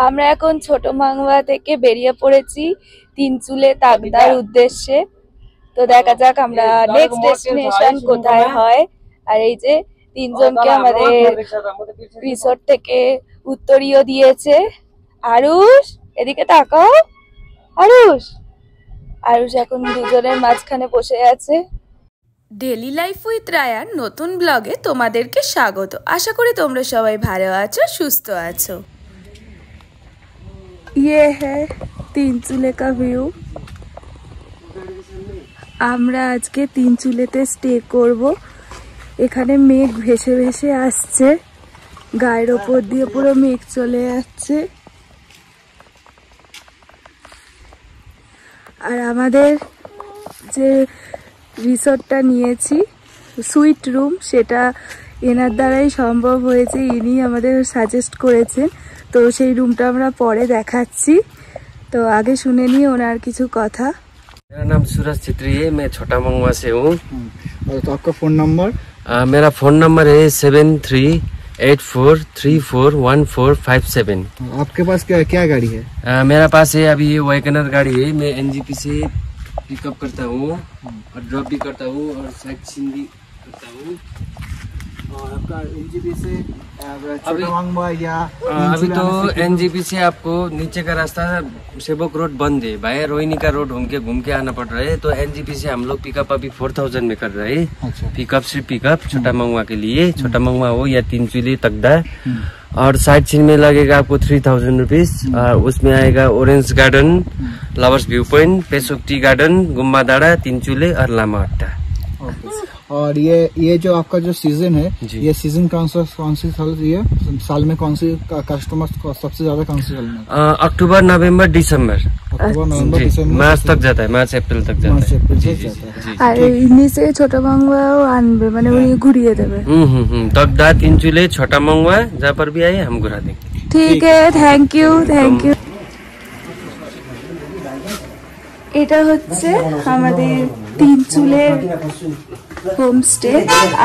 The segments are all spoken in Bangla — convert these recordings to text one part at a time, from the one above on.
আমরা এখন ছোট মাংবা থেকে বেরিয়ে পড়েছি তিনচুলে তাকদার উদ্দেশ্যে। তো দেখা যাক আমরা নেক্সট ডেস্টিনেশন কোথায় হয়। আর এই যে তিনজনকে আমাদের রিসোর্ট থেকে উত্তরীয় দিয়েছে। আরুষ এদিকে তাকাও। আরুষ আরুষ এখন দুজনের মাঝখানে বসে আছে। ডেলি লাইফ উইথ রায়ার নতুন ব্লগে তোমাদেরকে স্বাগত। আশা করি তোমরা সবাই ভালো আছো, সুস্থ আছো। ये है তিনচুলে का ভিউ। আমরা আজকে তিনচুলেতে স্টে করব। এখানে মেঘ ভেসে ভেসে আসছে, গায়ের ওপর দিয়ে পুরো মেঘ চলে যাচ্ছে। আর আমাদের যে রিসোর্টটা নিয়েছি সুইট রুম, সেটা এনার দ্বারাই সম্ভব হয়েছে। ইনি আমাদের সাজেস্ট করেছেন। তো সেই রুমটা আমরা পরে দেখাচ্ছি। तो आगे सुने नहीं ओनार किछु कथा। मेरा नाम सूरज चित्री है, मैं छोटा मंगवा से हूँ। और तो आपका फोन नंबर? मेरा फोन नंबर है 7384341457। आपके पास क्या क्या गाड़ी है? मेरा पास है अभी ये वैगनर गाड़ी है। मैं एनजीपी से पिकअप करता हूँ और ड्रॉप भी करता हूँ और साइट सीइंग भी करता हूँ। और आपका एनजीपी से छोटा मांगवा या अभी तो एनजीपी से आपको नीचे का रास्ता सेवक रोड बंद है, भाई रोहिणी का रोड घूम के आना पड़ रहा है। तो एनजीपी से हम लोग पिकअप अभी 4000 में कर रहे हैं। अच्छा। पिकअप से पिकअप छोटा मंगवा के लिए, छोटा मंगवा हो या तीनचुली तकदा। और साइट सीन में लगेगा आपको 3000 रुपीज। उसमें आएगा orange garden, lovers view point, Peshok tea garden, Gumba Dara, तीनचुले और लामा अड्डा। और ये जो आपका जो सीजन है, ये सीजन कौन सी साल, ये साल में कौन सी कस्टमर सबसे ज्यादा कौन सी साल में? अक्टूबर, नवंबर, दिसंबर। अक्टूबर, नवंबर, दिसंबर, मार्च तक जाता है, मार्च अप्रैल तक जाता है। আর ইনি से छोटा मांगवाও আনবে, মানে উনি ঘুরিয়ে দেবে। तकदा, तीनचुले, छोटा मंगवा जहाँ पर भी आए हम घुरा देंगे। ठीक है, थैंक यू थैंक यू। এটা হচ্ছে আমাদের তিনচুলের হোমস্টে।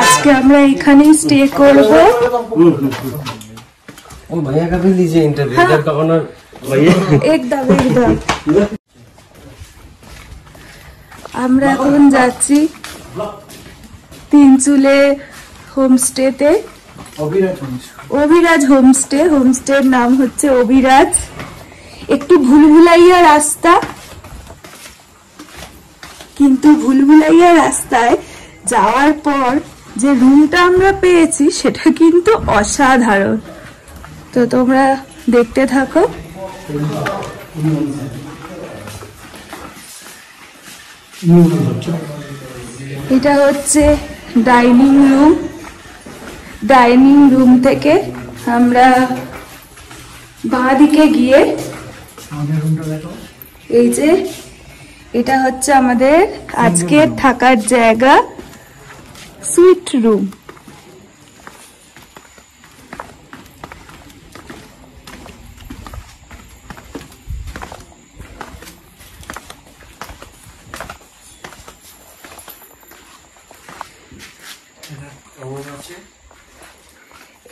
আজকে আমরা এখানেই স্টে করব। ओ भैया का भी लीजिए इंटरव्यू, इधर का ओनर भैया। একদম একদম। আমরা এখন যাচ্ছি তিনচুলে হোমস্টেতে। অভিরাজ হোমস্টে। হোমস্টের নাম হচ্ছে অভিরাজ। একটু ভুলভুলাইয়া রাস্তা, কিন্তু ভুলভুলাইয়া রাস্তায় যাওয়ার পর যে রুমটা আমরা পেয়েছি সেটা কিন্তু অসাধারণ। তো তোমরা দেখতে থাকো। এটা হচ্ছে ডাইনিং রুম। ডাইনিং রুম থেকে আমরা বাঁ দিকে গিয়ে এই যে এটা হচ্ছে আমাদের আজকে থাকার জায়গা, সুইট রুম।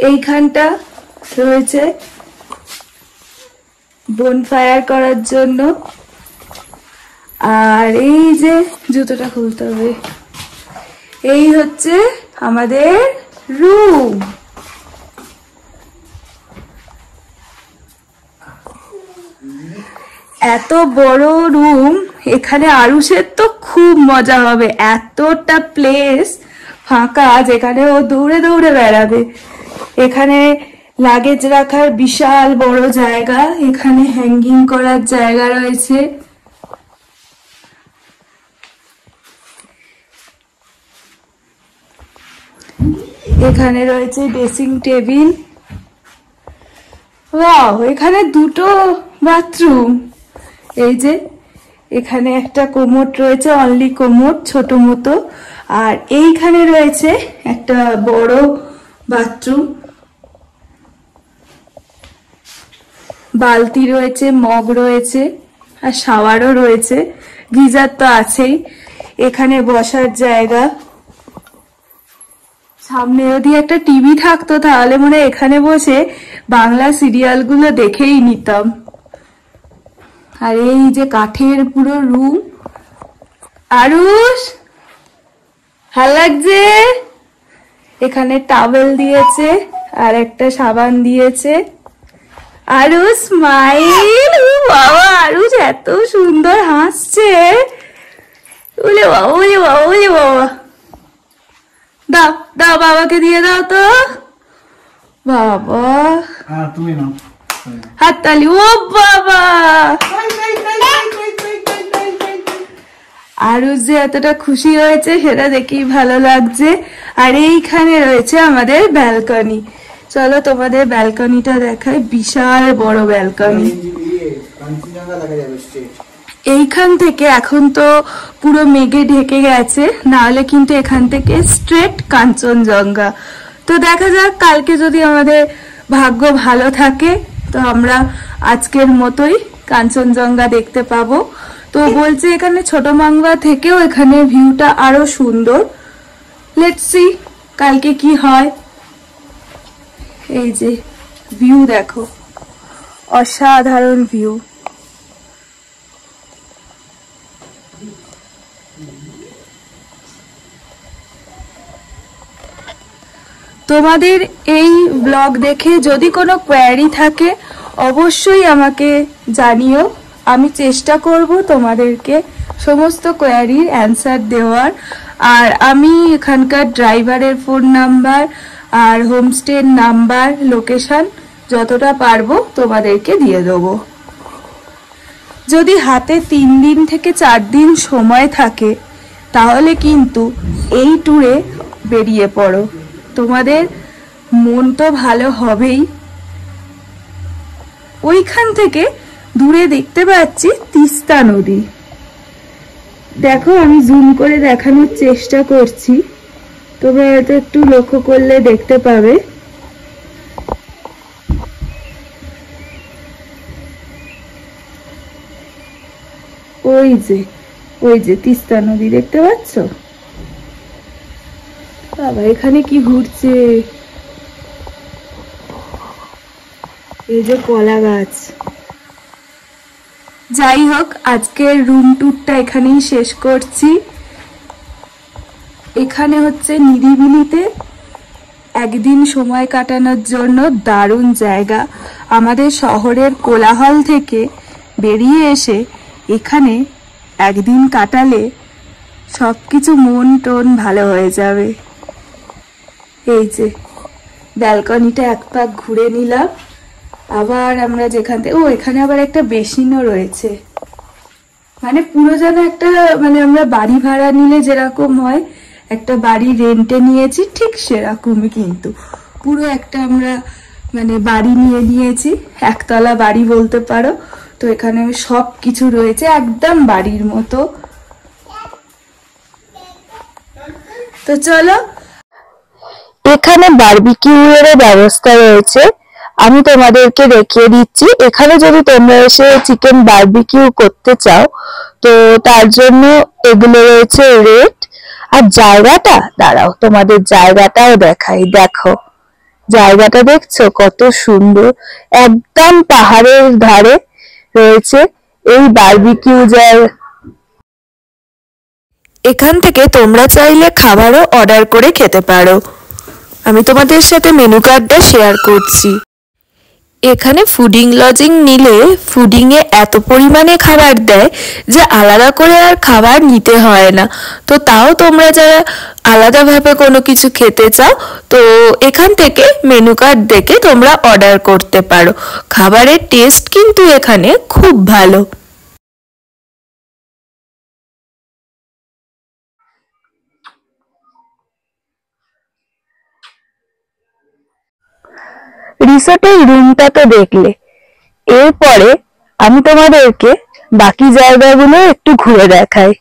এইখানটা রয়েছে বনফায়ার করার জন্য। আর এই যে জুতোটা খুলতে হবে, এই হচ্ছে আমাদের রুম। এত বড় রুম, এখানে আরুষের তো খুব মজা হবে। এতটা প্লেস ফাঁকা, যেখানে ও দৌড়ে দৌড়ে বেড়াবে। এখানে লাগেজ রাখার বিশাল বড় জায়গা, এখানে হ্যাঙ্গিং করার জায়গা রয়েছে। এখানে রয়েছে ড্রেসিং টেবিল। ওয়াও, এখানে দুটো বাথরুম। এই যে এখানে একটা কোমোড রয়েছে, অনলি কোমোড, ছোট মতো। আর এইখানে রয়েছে একটা বড় বাথরুম, বালতি রয়েছে, মগ রয়েছে আর শাওয়ারও রয়েছে। গিজার তো আছেই। এখানে বসার জায়গা। সামনে যদি একটা টিভি থাকতো তাহলে মনে হয় এখানে বসে বাংলা সিরিয়ালগুলো দেখেই নিতাম। আর এই যে কাঠের পুরো রুম। আরুষ, ভালো লাগছে? এখানে টাওয়েল দিয়েছে আর একটা সাবান দিয়েছে। আরুষ স্মাইল। বাবা, আরুষ এত সুন্দর হাসছে। বলে বাবা, বলে বাবা, বলে বাবা। দাও দাও, বাবাকে দিয়ে দাও তো। বাবা, তুমি নাও হাততালি। ও বাবা, আরুষ যে এতটা খুশি হয়েছে সেটা দেখেই ভালো লাগছে। আর এইখানে রয়েছে আমাদের ব্যালকনি। চলো তোমাদের ব্যালকনিটা দেখাই। বিশাল বড় ব্যালকনি। এইখান থেকে এখন তো পুরো মেঘে ঢেকে গেছে, নাহলে কিন্তু এখান থেকে স্ট্রেট কাঞ্চনজঙ্ঘা। তো দেখা যাক, কালকে যদি আমাদের ভাগ্য ভালো থাকে তো আমরা আজকের মতোই কাঞ্চনজঙ্ঘা দেখতে পাবো। তো বলছে এখানে ছোট মাংবা থেকেও এখানে ভিউটা আরো সুন্দর। লেটস সি কালকে কি হয়। এই যে ভিউ দেখো, অসাধারণ ভিউ। তোমাদের এই ব্লগ দেখে যদি কোনো কোয়ারি থাকে অবশ্যই আমাকে জানিও। আমি চেষ্টা করব তোমাদেরকে সমস্ত কোয়ারির অ্যান্সার দেওয়ার। আর আমি এখানকার ড্রাইভারের ফোন নাম্বার আর হোমস্টের নাম্বার, লোকেশন যতটা পারবো তোমাদেরকে দিয়ে দেবো। যদি হাতে 3 দিন থেকে 4 দিন সময় থাকে তাহলে কিন্তু এই ট্যুরে বেরিয়ে পড়ো, তোমাদের মন তো ভালো হবেই। ওইখান থেকে দূরে দেখতে পাচ্ছি তিস্তা নদী। দেখো, আমি জুম করে দেখানোর চেষ্টা করছি, তোমরা হয়তো একটু লক্ষ্য করলে দেখতে পাবে। ওই যে তিস্তা নদী দেখতে পাচ্ছ? বাবা, এখানে কি ঘুরছে? এই যে কলা গাছ। যাই হোক, আজকের রুম ট্যুরটা এখানেই শেষ করছি। এখানে হচ্ছে নিরিবিলিতে একদিন সময় কাটানোর জন্য দারুণ জায়গা। আমাদের শহরের কোলাহল থেকে বেরিয়ে এসে এখানে একদিন কাটালে সবকিছু মন টন ভালো হয়ে যাবে। এই যে ব্যালকনিটা এক পাক ঘুরে নিলাম। আবার আমরা যেখান থেকে, এখানে আবার একটা বেসিনও রয়েছে। মানে পুরো যেন একটা, মানে আমরা বাড়ি ভাড়া নিলে যেরকম হয়, একটা বাড়ি রেন্টে নিয়েছি ঠিক সেরকমই। কিন্তু পুরো একটা আমরা মানে বাড়ি নিয়েছি, একতলা বাড়ি বলতে পারো। তো এখানে সব কিছু রয়েছে একদম বাড়ির মতো। তো চলো, এখানে বারবিকিউ এর ব্যবস্থা রয়েছে, আমি তোমাদেরকে দেখিয়ে দিচ্ছি। এখানে যদি তোমরা এসে চিকেন বারবিকিউ করতে চাও তো তার জন্য এগুলো রয়েছে রেট। আর জায়গাটা, দাঁড়াও তোমাদের জায়গাটাও দেখাই। দেখো জায়গাটা দেখছো কত সুন্দর, একদম পাহাড়ের ধারে রয়েছে এই বারবিকিউ জায়গা। এখান থেকে তোমরা চাইলে খাবারও অর্ডার করে খেতে পারো। আমি তোমাদের সাথে মেনু কার্ডটা শেয়ার করছি। এখানে ফুডিং লজিং নিলে ফুডিংয়ে এত পরিমাণে খাবার দেয় যে আলাদা করে আর খাবার নিতে হয় না। তো তাও তোমরা যারা আলাদাভাবে কোনো কিছু খেতে চাও তো এখান থেকে মেনু কার্ড দেখে তোমরা অর্ডার করতে পারো। খাবারের টেস্ট কিন্তু এখানে খুব ভালো। রিসোর্টের রুমটা তো দেখলে, এরপরে আমি তোমাদেরকে বাকি জায়গাগুলো একটু ঘুরে দেখাই।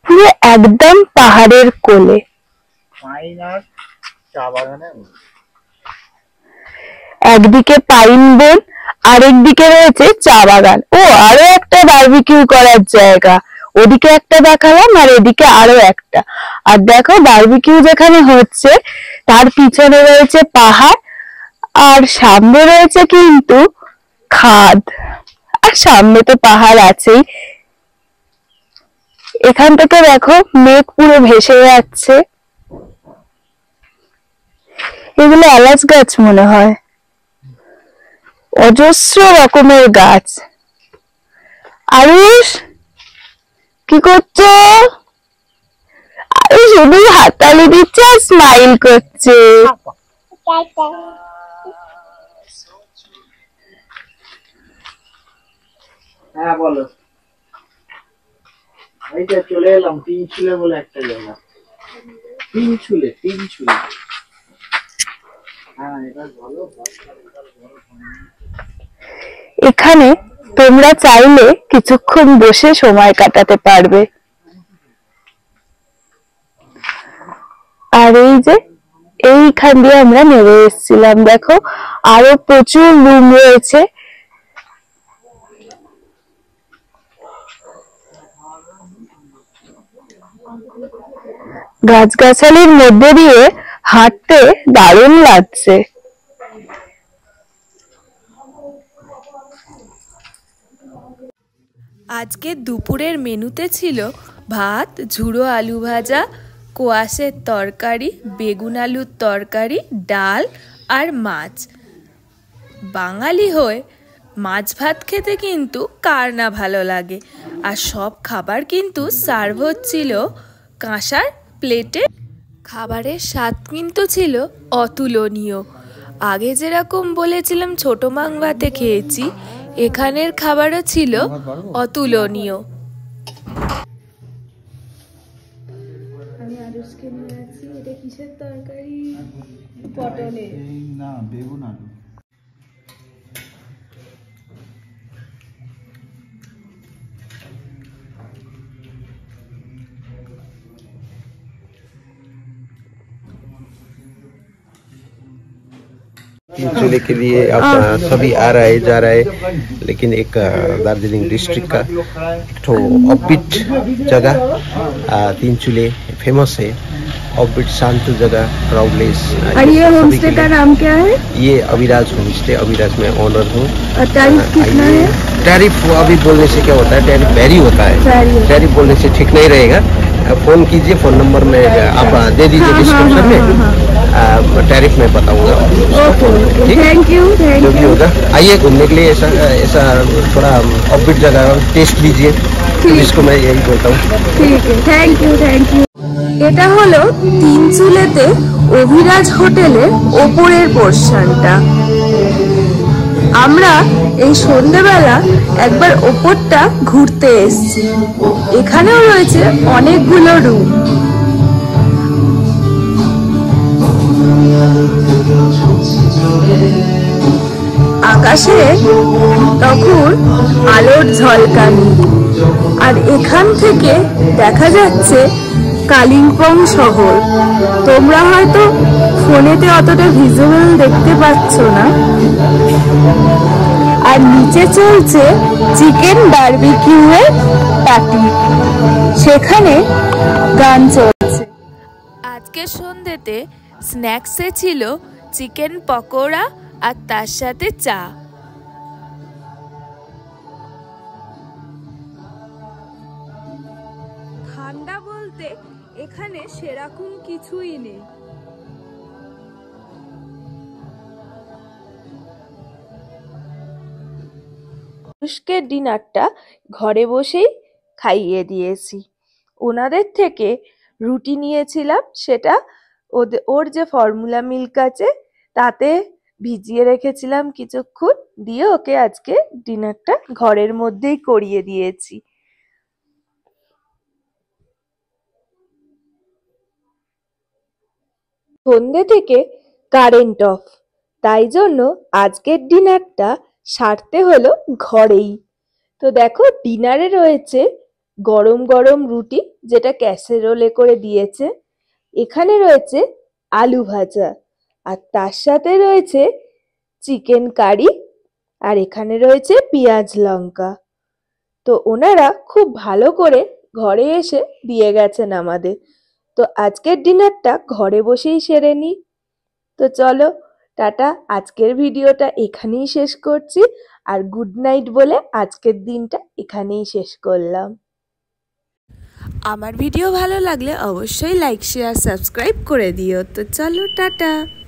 পুরো একদম পাহাড়ের কোলে, একদিকে পাইন বন, আরেকদিকে রয়েছে চা বাগান। আরো একটা বারবিকিউ করার জায়গা, ওদিকে একটা দেখালাম আর এদিকে আরো একটা। আর দেখো বারবিকিউ যেখানে হচ্ছে তার পিছনে রয়েছে পাহাড় আর সামনে রয়েছে কিন্তু খাদ, আর সামনে তো পাহাড় আছেই। এখান থেকে দেখো মেঘ পুরো ভেসে যাচ্ছে। এগুলো এলাচ গাছ মনে হয়, অজস্র রকমের গাছ। আরুষ কি করছো? আরুষ শুধু হাততালি দিচ্ছে আর স্মাইল করছে। হ্যাঁ বলো। এইটা চলে এলাম তিনচুলে বলে একটা জায়গা। তিনচুলে হ্যাঁ এবার বলো। এখানে তোমরা চাইলে কিছুক্ষণ বসে সময় কাটাতে পারবে। আর এই যে এইখান দিয়ে আমরা নেমে এসেছিলাম, দেখো আরো প্রচুর রুম রয়েছে। গাছগাছালির মধ্যে দিয়ে হাঁটতে দারুণ লাগছে। আজকে দুপুরের মেনুতে ছিল ভাত, ঝুড়ো আলু ভাজা, কোয়াশের তরকারি, বেগুন আলুর তরকারি, ডাল আর মাছ। বাঙালি হয়ে মাছ ভাত খেতে কিন্তু কার না ভালো লাগে। আর সব খাবার কিন্তু সার্ভ হচ্ছিল কাঁসার প্লেটে। খাবারের স্বাদ কিন্তু ছিল অতুলনীয়। আগে যেরকম বলেছিলাম ছোট মাংভাতে খেয়েছি, এখানের খাবারও ছিল অতুলনীয়। আমি আরুষকে নিয়ে আছি। এটা কিসের তরকারি? পটলের। না, বেগুন আলু। तीनचूले के लिए अब सभी आ रहा है जा रहा है, लेकिन एक दार्जिलिंग डिस्ट्रिक्ट का एक तो ऑफबीट जगह तीनचूले फेमस है। ऑफबीट शांत जगह, क्राउडलेस। और ये होमस्टे का नाम क्या है? ये अविराज होमस्टे। अविराज में ऑनर हूँ। टैरिफ कितना है? टैरिफ अभी बोलने से क्या होता है, टैरिफ वेरी होता है। टैरिफ बोलने से ठीक नहीं रहेगा। फोन कीजिए, फोन नंबर में आप दे दीजिए डिस्क्रिप्शन में। टैरिफ में बताऊंगा। Thank you. जो भी होगा आइए घूमने के लिए। ऐसा थोड़ा ऑफबीट जगह टेस्ट लीजिए, इसको मैं यही बोलता हूँ। ठीक है, थैंक यू। এটা হলো তিনচুলেতে অভিরাজ হোটেলের ওপরের পোর্শনটা। আমরা এই সন্ধ্যেবেলা একবার ওপরটা ঘুরতে এসেছি। এখানেও রয়েছে অনেকগুলো রুম। আকাশে তখন আলোর ঝলকানি, আর এখান থেকে দেখা যাচ্ছে কালিম্পং শহর। তোমরা হয়তো ফোনেতে অতটা ভিজুয়াল দেখতে পাচ্ছ না। আর নিচে চলছে চিকেন বারবিকিউ এর পার্টি, সেখানে গান চলছে। আজকে সন্ধ্যেতে স্ন্যাক্সে ছিল চিকেন পকোড়া আর তার সাথে চা। ঠান্ডা বলতে এখানে সেরকম কিছুই নেই। আরুষকে ডিনারটা ঘরে বসেই খাইয়ে দিয়েছি। ওনাদের থেকে রুটি নিয়েছিলাম, সেটা ওর যে ফর্মুলা মিল্ক আছে তাতে ভিজিয়ে রেখেছিলাম কিছুক্ষণ, দিয়ে ওকে আজকে ডিনারটা ঘরের মধ্যেই করিয়ে দিয়েছি। সন্ধ্যে থেকে কারেন্ট অফ, তাই জন্য আজকের ডিনারটা সারতে হলো ঘরেই। তো দেখো ডিনারে রয়েছে গরম গরম রুটি, যেটা ক্যাসেরোলে করে দিয়েছে। এখানে রয়েছে আলু ভাজা, আর তার সাথে রয়েছে চিকেন কারি, আর এখানে রয়েছে পেঁয়াজ লঙ্কা। তো ওনারা খুব ভালো করে ঘরে এসে দিয়ে গেছেন আমাদের। তো আজকের ডিনারটা ঘরে বসেই সেরে নিই। তো চলো টাটা, আজকের ভিডিওটা এখানেই শেষ করছি। আর গুড নাইট বলে আজকের দিনটা এখানেই শেষ করলাম। আমার ভিডিও ভালো লাগলে অবশ্যই লাইক শেয়ার সাবস্ক্রাইব করে দিও। তো চলো টাটা।